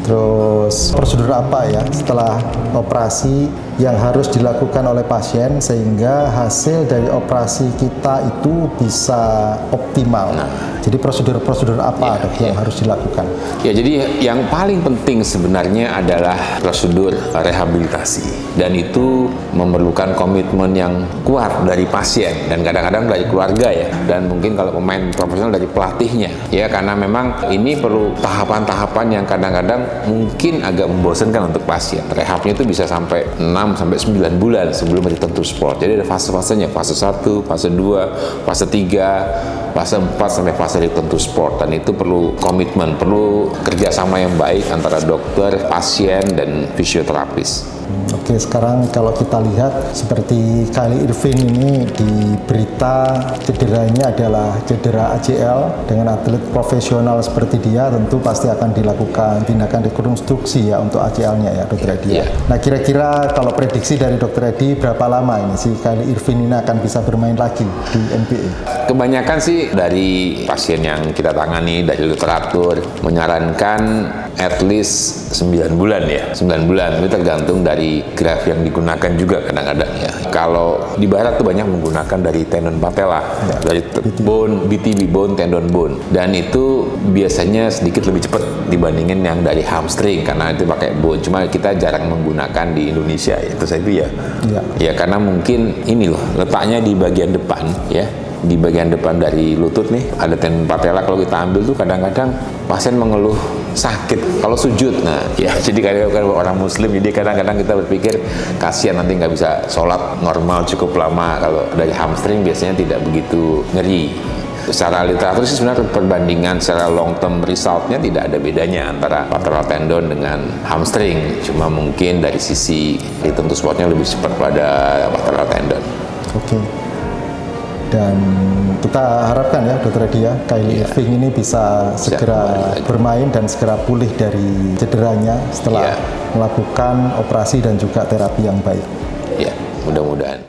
Terus prosedur apa ya setelah operasi yang harus dilakukan oleh pasien sehingga hasil dari operasi kita itu bisa optimal. Jadi prosedur-prosedur apa dok yang harus dilakukan? Ya, jadi yang paling penting sebenarnya adalah prosedur rehabilitasi, dan itu memerlukan komitmen yang kuat dari pasien dan kadang-kadang dari keluarga ya, dan mungkin kalau pemain profesional dari pelatihnya ya, karena memang ini perlu tahapan-tahapan yang kadang-kadang mungkin agak membosankan untuk pasien. Rehabnya itu bisa sampai 6-9 bulan sebelum Return to Sport. Jadi ada fase-fasenya, fase 1, fase 2, fase 3, fase 4 sampai fase Return to Sport, dan itu perlu komitmen, perlu kerjasama yang baik antara dokter, pasien, dan fisioterapis. Oke, sekarang kalau kita lihat seperti Kylie Irving ini di berita cederanya adalah cedera ACL. Dengan atlet profesional seperti dia tentu pasti akan dilakukan tindakan rekonstruksi ya untuk ACL-nya ya Dr. Edi. Nah, kira-kira kalau prediksi dari Dr. Edi berapa lama ini si Kylie Irving ini akan bisa bermain lagi di NBA? Kebanyakan sih dari pasien yang kita tangani, dari literatur menyarankan at least 9 bulan ya. 9 bulan itu tergantung dari graf yang digunakan juga kadang-kadang ya. Kalau di barat tuh banyak menggunakan dari tendon patella, dari bone, BTB, bone, tendon bone. Dan itu biasanya sedikit lebih cepat dibandingin yang dari hamstring karena itu pakai bone. Cuma kita jarang menggunakan di Indonesia ya. Itu saya ya. Ya karena mungkin ini loh, letaknya di bagian depan ya. Di bagian depan dari lutut nih ada tendon patella, kalau kita ambil tuh kadang-kadang pasien mengeluh sakit kalau sujud. Nah ya, jadi kadang-kadang orang muslim, jadi kadang-kadang kita berpikir kasihan nanti nggak bisa sholat normal cukup lama. Kalau dari hamstring biasanya tidak begitu nyeri. Secara literatur sih sebenarnya perbandingan secara long term resultnya tidak ada bedanya antara patella tendon dengan hamstring, cuma mungkin dari sisi return to sportnya lebih cepat pada patella tendon. Oke. Dan kita harapkan ya Dr. Edi ya, Kylie Irving ini bisa segera bermain dan segera pulih dari cederanya setelah melakukan operasi dan juga terapi yang baik. Ya, mudah-mudahan.